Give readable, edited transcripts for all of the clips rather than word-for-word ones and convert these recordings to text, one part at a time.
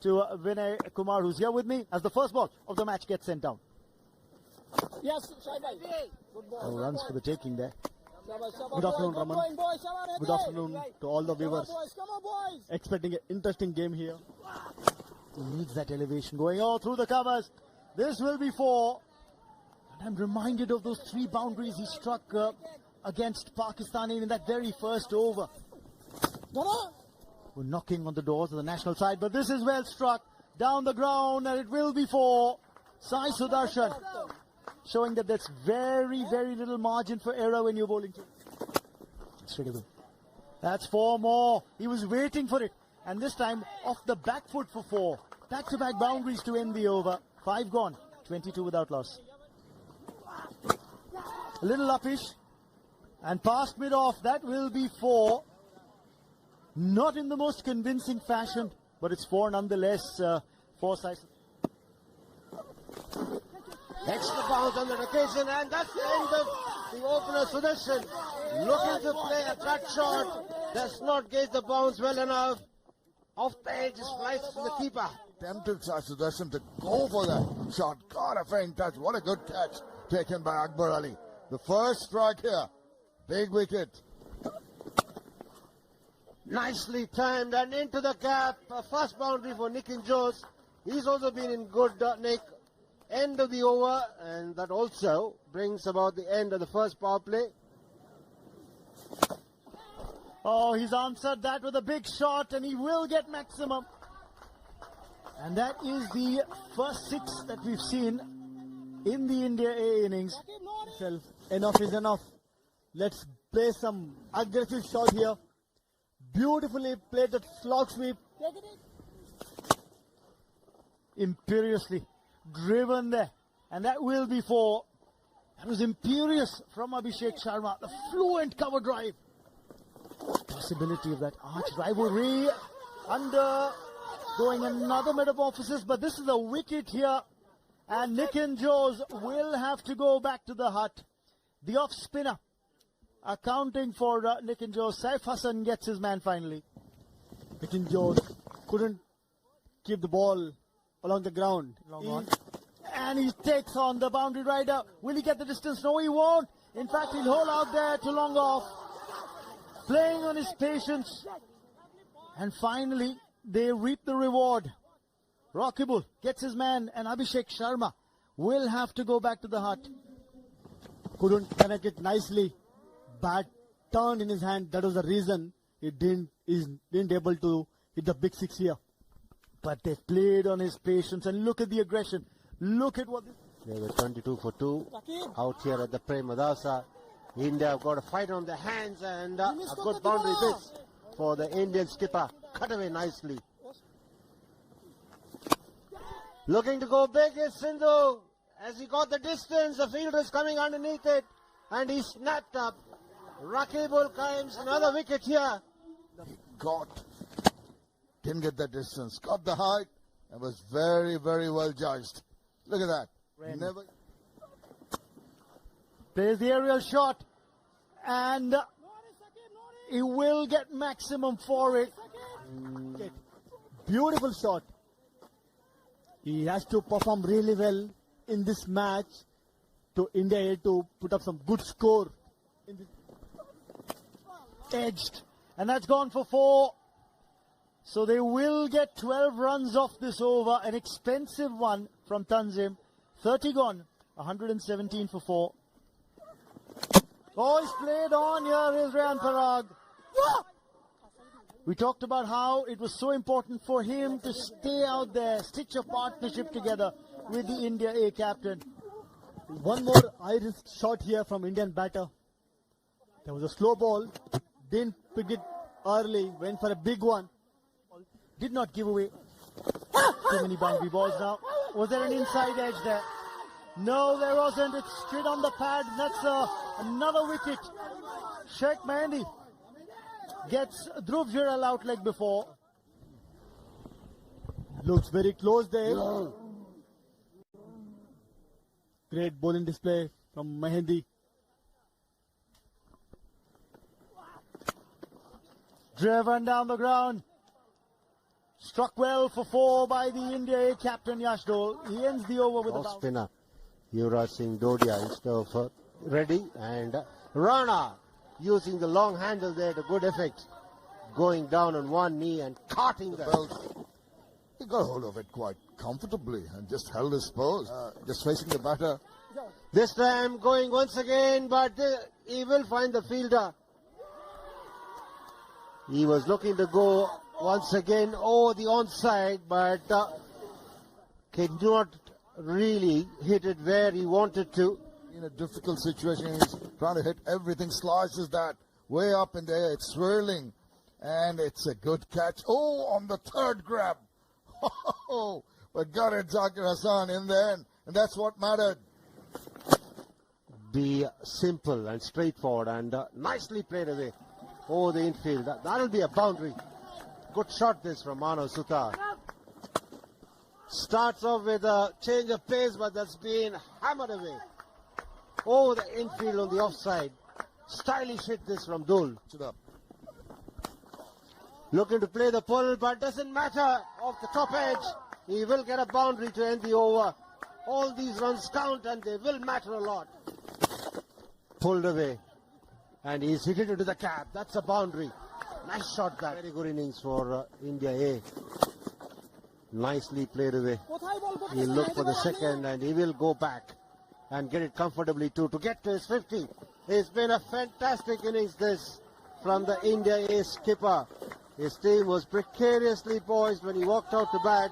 to Vinay Kumar, who's here with me, as the first ball of the match gets sent down. Yes, good ball. No runs for the taking there. Good afternoon, Raman. Good afternoon to all the viewers. Come on, boys. Expecting an interesting game here. He needs that elevation going all through the covers. This will be 4. And I'm reminded of those 3 boundaries he struck against Pakistan in that very first over. We're knocking on the doors of the national side, but this is well struck down the ground, and it will be 4. Sai Sudarshan showing that there's very, very little margin for error when you're bowling. Straight away. That's 4 more. He was waiting for it, and this time off the back foot for 4. Back-to-back boundaries to end the over. 5 gone, 22 without loss. A little uppish, and past mid-off. That will be 4. Not in the most convincing fashion, but it's 4 nonetheless. 4 sides. Extra bounce on the occasion, and that's the end of the opener. Sudarshan looking to play a cut shot, does not gauge the bounce well enough. Off the edge, flies to the keeper. Tempted Sudarshan to go for that shot. Got a faint touch. What a good catch taken by Akbar Ali. The first strike here. Big wicket. Nicely timed and into the gap. A first boundary for Nick Jose. He's also been in good nick. End of the over, and that also brings about the end of the first power play. Oh, he's answered that with a big shot, and he will get maximum. And that is the first 6 that we've seen in the India A innings. Enough is enough. Let's play some aggressive shot here. Beautifully played the slog sweep. Imperiously driven there, and that will be 4. That was imperious from Abhishek Sharma. The fluent cover drive. Possibility of that arch rivalry undergoing another metamorphosis, but this is a wicket here, and Nick Jose will have to go back to the hut. The off spinner accounting for Nick Jose. Saif Hassan gets his man finally. Nick Jose couldn't keep the ball along the ground. And he takes on the boundary rider. Will he get the distance? No, he won't. In fact, he'll hold out there to long off. Playing on his patience. And finally, they reap the reward. Rakibul gets his man, and Abhishek Sharma will have to go back to the hut. Couldn't connect it nicely. Bat turned in his hand. That was the reason he didn't able to hit the big 6 here. But they played on his patience, and look at the aggression. Look at what... They were 22 for 2 out here at the Premadasa. India have got a fight on their hands, and a good boundary this for the Indian skipper. Cut away nicely. Looking to go big is Sindhu. As he got the distance, the fielder is coming underneath it, and he snapped up. Rakibul climbs another wicket here. Didn't get the distance. Got the height, and was very, very well judged. Look at that. Never. There's the aerial shot, and he will get maximum for it. Beautiful shot. He has to perform really well in this match to India to put up some good score. Edged, and that's gone for 4. So they will get 12 runs off this over. An expensive one from Tanzim. 30 gone, 117 for 4. Oh, he's played on here. Here's Rayan Parag. We talked about how it was so important for him to stay out there, stitch a partnership together with the India A captain. One more high-risk shot here from Indian batter. There was a slow ball. Didn't pick it early. Went for a big one. Did not give away too many boundary balls now. Was there an inside edge there? No, there wasn't. It's straight on the pad. That's another wicket. Sheikh Mehndi gets Dhruv Jural out leg before. Looks very close there. Great bowling display from Mehndi. Driven down the ground. Struck well for 4 by the India A captain Yashdol. He ends the over with a Off bounce. spinner Yuvraj Singh Dodia instead of Reddy, and Rana using the long handle there to good effect, going down on one knee and carting the Belt. He got hold of it quite comfortably and just held his pose, just facing the batter. This time going once again, but he will find the fielder. He was looking to go once again over the onside, but could not really hit it where he wanted to. In a difficult situation, he's trying to hit everything, slices that way up in the air. It's swirling, and it's a good catch. Oh, on the third grab. Oh, but got it, Zakir Hassan in there, and that's what mattered. Be simple and straightforward, and nicely played away over the infield. That'll be a boundary. Good shot this from Manav Sutar. Starts off with a change of pace, but that's been hammered away over the infield on the offside. Stylish hit this from Dul. It up. Looking to play the pull, but doesn't matter. Off the top edge, he will get a boundary to end the over. All these runs count, and they will matter a lot. Pulled away, and he's hit it into the cap. That's a boundary. Nice shot that. Very good innings for India A. Nicely played away. He'll look for the second, and he will go back and get it comfortably too to get to his 50. It's been a fantastic innings this from the India A skipper. His team was precariously poised when he walked out to bat.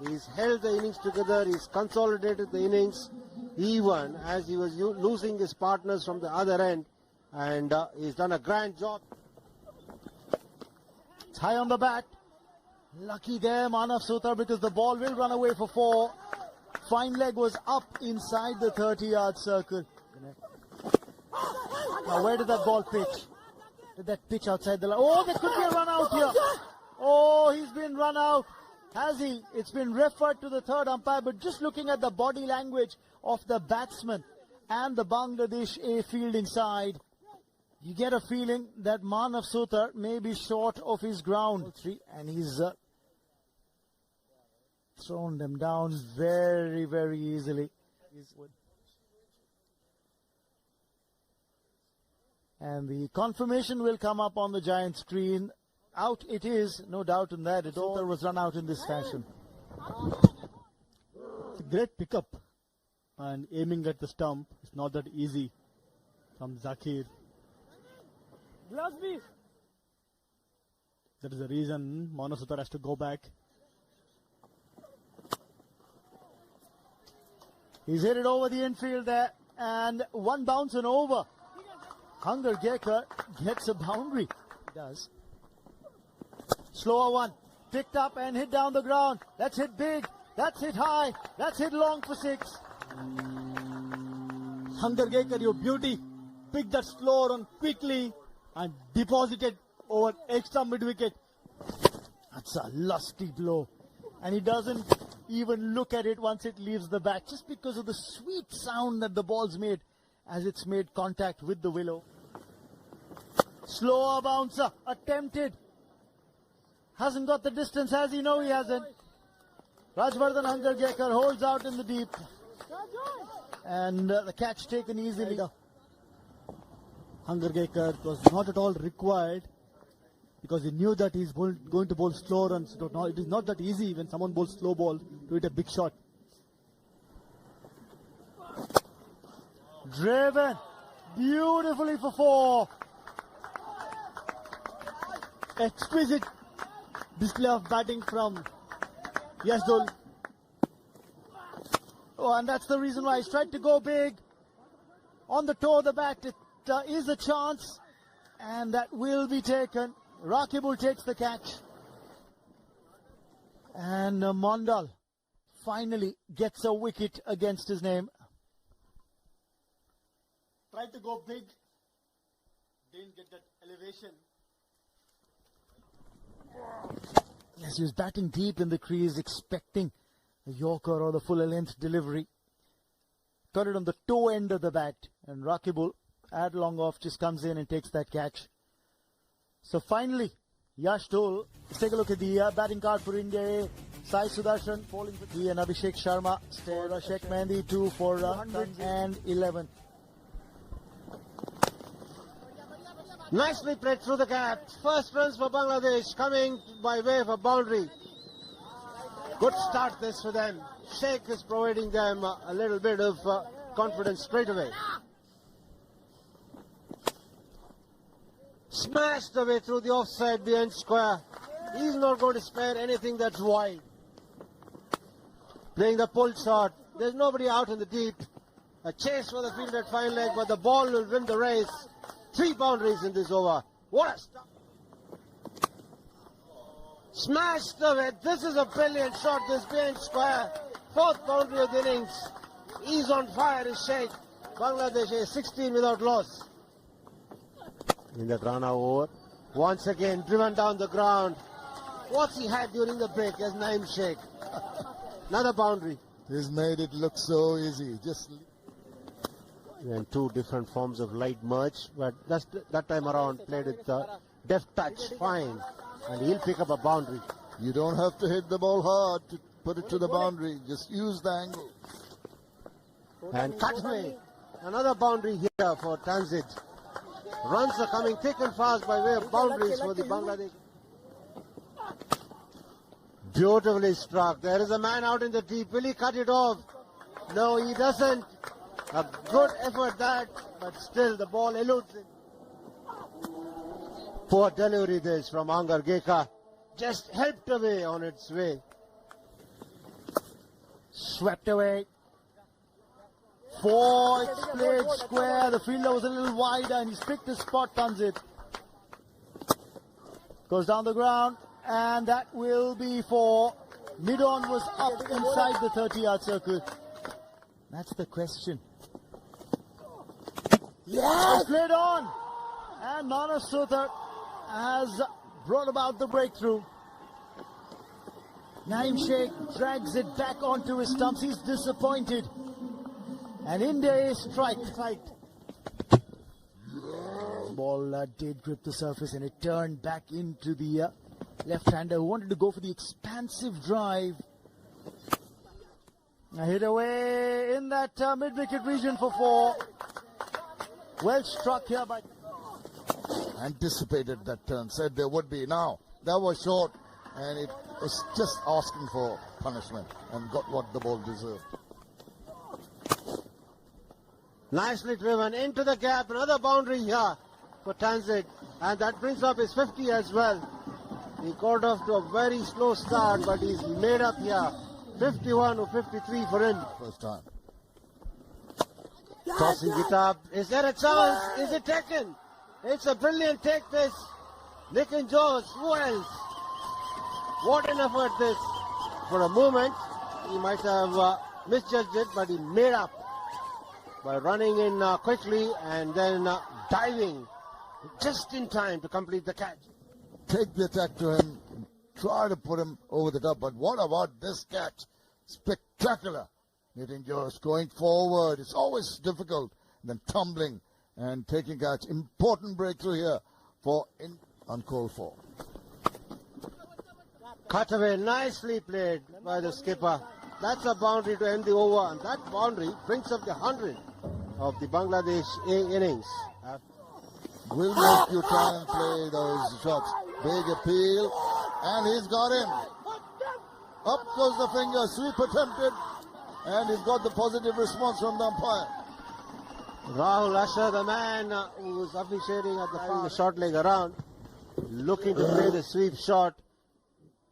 He's held the innings together. He's consolidated the innings even as he was losing his partners from the other end, and he's done a grand job. It's high on the bat. Lucky there, Manav Sutar, because the ball will run away for 4. Fine leg was up inside the 30-yard circle. Now, where did that ball pitch? Did that pitch outside the line? Oh, there could be a run out here. Oh, he's been run out. Has he? It's been referred to the third umpire, but just looking at the body language of the batsman and the Bangladesh A fielding side, you get a feeling that Manav Sutar may be short of his ground. And he's thrown them down very, very easily. And the confirmation will come up on the giant screen. Out it is, no doubt in that. It all was run out in this fashion. It's a great pickup, and aiming at the stump is not that easy from Zakir. That is the reason Manav Sutar has to go back. He's hit it over the infield there, and one bounce and over. Hunger Gekar gets a boundary. He does. Slower one. Picked up and hit down the ground. That's hit big. That's hit high. That's hit long for 6. Hunger Gekar, your beauty. Pick that slow run quickly and deposit it over extra mid-wicket. That's a lusty blow. And he doesn't even look at it once it leaves the bat, just because of the sweet sound that the ball's made as it's made contact with the willow. Slower bouncer, attempted. Hasn't got the distance, has he? No, he hasn't. Rajvardhan Hunger Gekar holds out in the deep. And the catch taken easily. Hunger Gekar was not at all required because he knew that he's going to bowl slow runs. It is not that easy when someone bowls slow ball to hit a big shot. Driven beautifully for 4. Exquisite display of batting from Yashdol. Oh, and that's the reason why he's tried to go big. On the toe of the bat, it is a chance, and that will be taken. Rakibul takes the catch. And Mondal finally gets a wicket against his name. Tried to go big, didn't get that elevation. Yes, he was batting deep in the crease, expecting a Yorker or the full length delivery. Got it on the toe end of the bat, and Rakibul, ad long off, just comes in and takes that catch. So finally, Yash Dole. Let's take a look at the batting card for India. Sai Sudarshan falling with the and Abhishek Sharma. For Sheikh Mehndi 2 for 111. Nicely played through the gap. First runs for Bangladesh coming by way of a boundary. Good start this for them. Sheikh is providing them a little bit of confidence straight away. Smashed away through the offside behind square. He's not going to spare anything that's wide. Playing the pull shot. There's nobody out in the deep. A chase for the field at fine leg, but the ball will win the race. 3 boundaries in this over. What a start. Smashed away. This is a brilliant shot, this behind square. 4th boundary of the innings. He's on fire, is Sheikh. Bangladesh is 16 without loss. In the Grana over. Once again, driven down the ground. What's he had during the break as Naim Sheikh? Another boundary. He's made it look so easy. Just And 2 different forms of light merge, but that time around played with deft touch, fine, and he'll pick up a boundary. you don't have to hit the ball hard to put it to the boundary. Just use the angle. And cut away. Another boundary here for Tanzid. Runs are coming thick and fast by way of boundaries for the Bangladesh. Beautifully struck. There is a man out in the deep. Will he cut it off? No, he doesn't. A good effort that, but still the ball eludes him. Poor delivery this from Angar Geka. Just helped away on its way. Swept away. 4, it's played square. The fielder was a little wider and he's picked his spot, Tanzid. Goes down the ground and that will be 4. Mid-on was up inside the 30-yard circle. That's the question. Yes! Played on. And Nana Suthar has brought about the breakthrough. Naim Sheikh drags it back onto his stumps. He's disappointed. And India is striked. Ball did grip the surface and it turned back into the left-hander who wanted to go for the expansive drive. A hit away in that mid-wicket region for 4. Well struck here by... Anticipated that turn. Said there would be. Now, that was short. And it was just asking for punishment. And got what the ball deserved. Nicely driven into the gap. Another boundary here for Tanzid. And that brings up his 50 as well. He got off to a very slow start, but he's made up here. 51 or 53 for him. First time. Tossing it up. Is there a chance? Is it taken? It's a brilliant take this. Nick and Jones. Who else? What an effort this. For a moment, he might have misjudged it, but he made up by running in quickly and then diving just in time to complete the catch. Take the attack to him. Try to put him over the top. But what about this catch? Spectacular. Nitin Jones going forward. It's always difficult. Then tumbling and taking catch. Important breakthrough here for uncalled for. Cut away. Nicely played by the skipper. That's a boundary to end the over. And that boundary brings up the 100 of the Bangladesh A innings. Will make you try and play those shots. Big appeal. And he's got him. Up goes the finger. Sweep attempted. And he's got the positive response from the umpire. Rahul Asher, the man who was officiating at the short leg around, looking to play the sweep shot.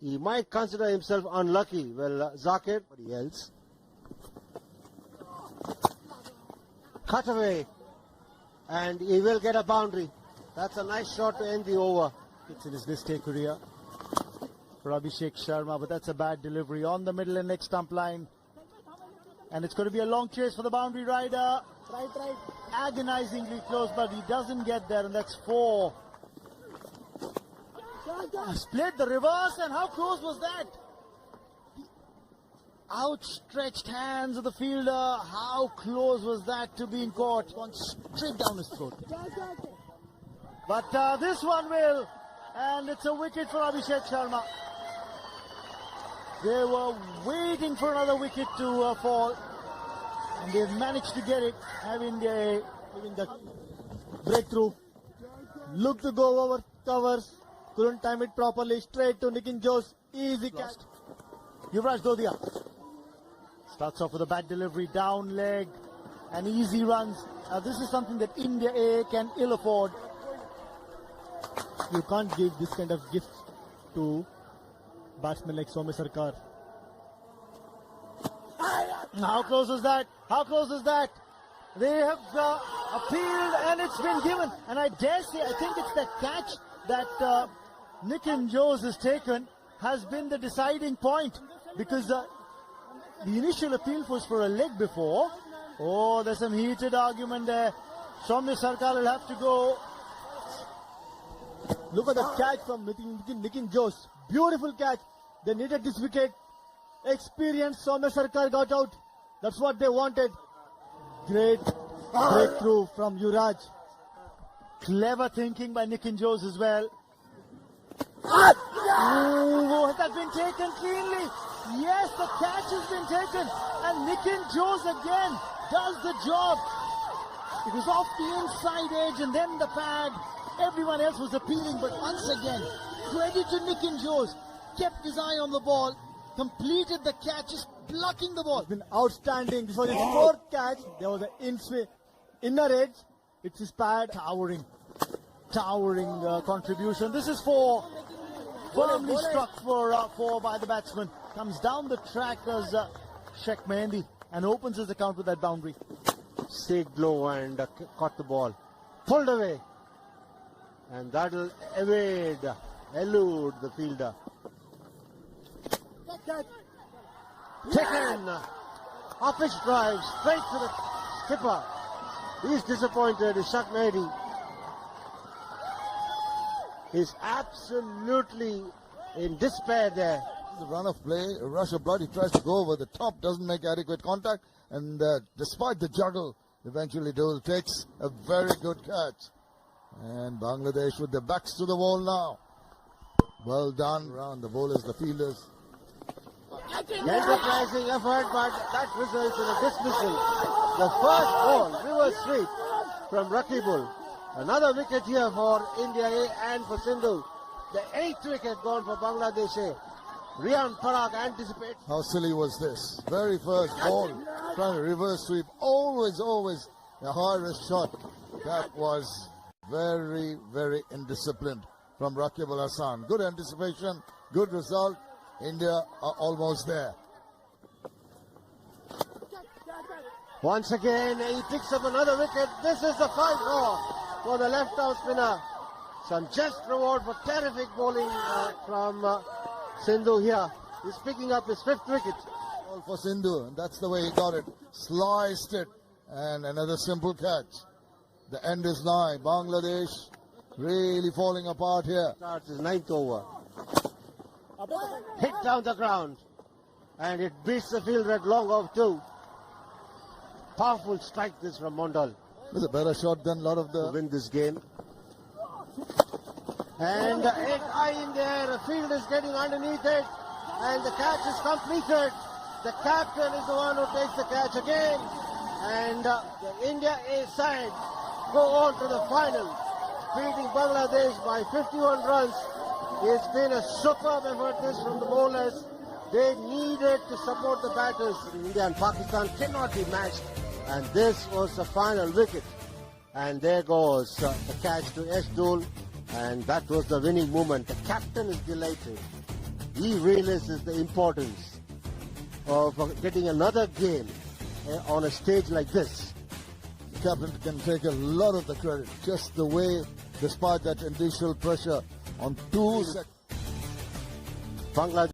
He might consider himself unlucky. Well, Zakir, nobody else. Cut away. And he will get a boundary. That's a nice shot to end the over. It's in his mistake career for Abhishek Sharma, but that's a bad delivery on the middle and next stump line. And it's going to be a long chase for the boundary rider. Right. Agonizingly close, but he doesn't get there, and that's 4. Split the reverse, and how close was that? The outstretched hands of the fielder. How close was that to being caught? Gone straight down his throat. But this one will And it's a wicket for Abhishek Sharma. They were waiting for another wicket to fall. And they've managed to get it, having the breakthrough. Looked to go over covers. Couldn't time it properly. Straight to Nitin Jose. Easy catch. Yuvraj Dodia starts off with a bad delivery, down leg, and easy runs. This is something that India A can ill afford. You can't give this kind of gift to batsmen like Soumya Sarkar. How close is that? How close is that? They have appealed and it's been given. And I dare say, I think it's that catch that Nitin Jose has taken has been the deciding point. Because the initial appeal was for a leg before. Oh, there's some heated argument there. Soumya Sarkar will have to go. Look at the catch from Nitin Jose. Beautiful catch. They needed this wicket. Experienced Soumya Sarkar got out. That's what they wanted. Great breakthrough from Yuvraj. Clever thinking by Nitin Jose as well. Ooh, has that been taken cleanly? Yes, the catch has been taken. And Nitin Jose again does the job. It was off the inside edge and then the pad. Everyone else was appealing, but once again, credit to Nitin Jose. Kept his eye on the ball, completed the catch, just blocking the ball. It's been outstanding. This was his fourth catch. There was an inner edge. It's his pad. Towering contribution. This is for firmly struck for by the batsman. Comes down the track as Sheikh Mehendi and opens his account with that boundary. Stayed low and caught the ball. Pulled away. And that'll elude the fielder. Taken. Office drive straight to the skipper. He's disappointed. Sheikh Mehendi. He's absolutely in despair there. The run of play, a rush of blood. He tries to go over the top, doesn't make adequate contact, and despite the juggle, eventually takes a very good catch. And Bangladesh with their backs to the wall now. Well done around the bowlers, the fielders. Enterprising effort, but that results in a dismissal. The first ball, reverse sweep from Rakibul. Another wicket here for India A and for Sindhu. The 8th wicket gone for Bangladesh A. Riyan Parag anticipates. How silly was this? Very first ball, trying to reverse sweep. Always a high risk shot. That was very, very indisciplined from Rakib Al Hassan. Good anticipation, good result. India are almost there. Once again, he picks up another wicket. This is the 5-4 for the left-arm spinner. Some just reward for terrific bowling from Sindhu here. He's picking up his 5th wicket. All for Sindhu, and that's the way he got it. Sliced it, and another simple catch. The end is nigh. Bangladesh really falling apart here. Starts his 9th over. Hit down the ground. And it beats the fielder at long off too. Powerful strike this from Mondal. It's a better shot than a lot of To the... win this game. And it high in there. The field is getting underneath it. And the catch is completed. The captain is the one who takes the catch again. And the India A side go on to the final, beating Bangladesh by 51 runs. It's been a superb effort this from the bowlers. They needed to support the batters. India and Pakistan cannot be matched. And this was the final wicket. And there goes the catch to Esdul. And that was the winning moment. The captain is delighted. He realizes the importance of getting another game on a stage like this. The captain can take a lot of the credit. Just the way, despite that initial pressure on 2 seconds. Bangladesh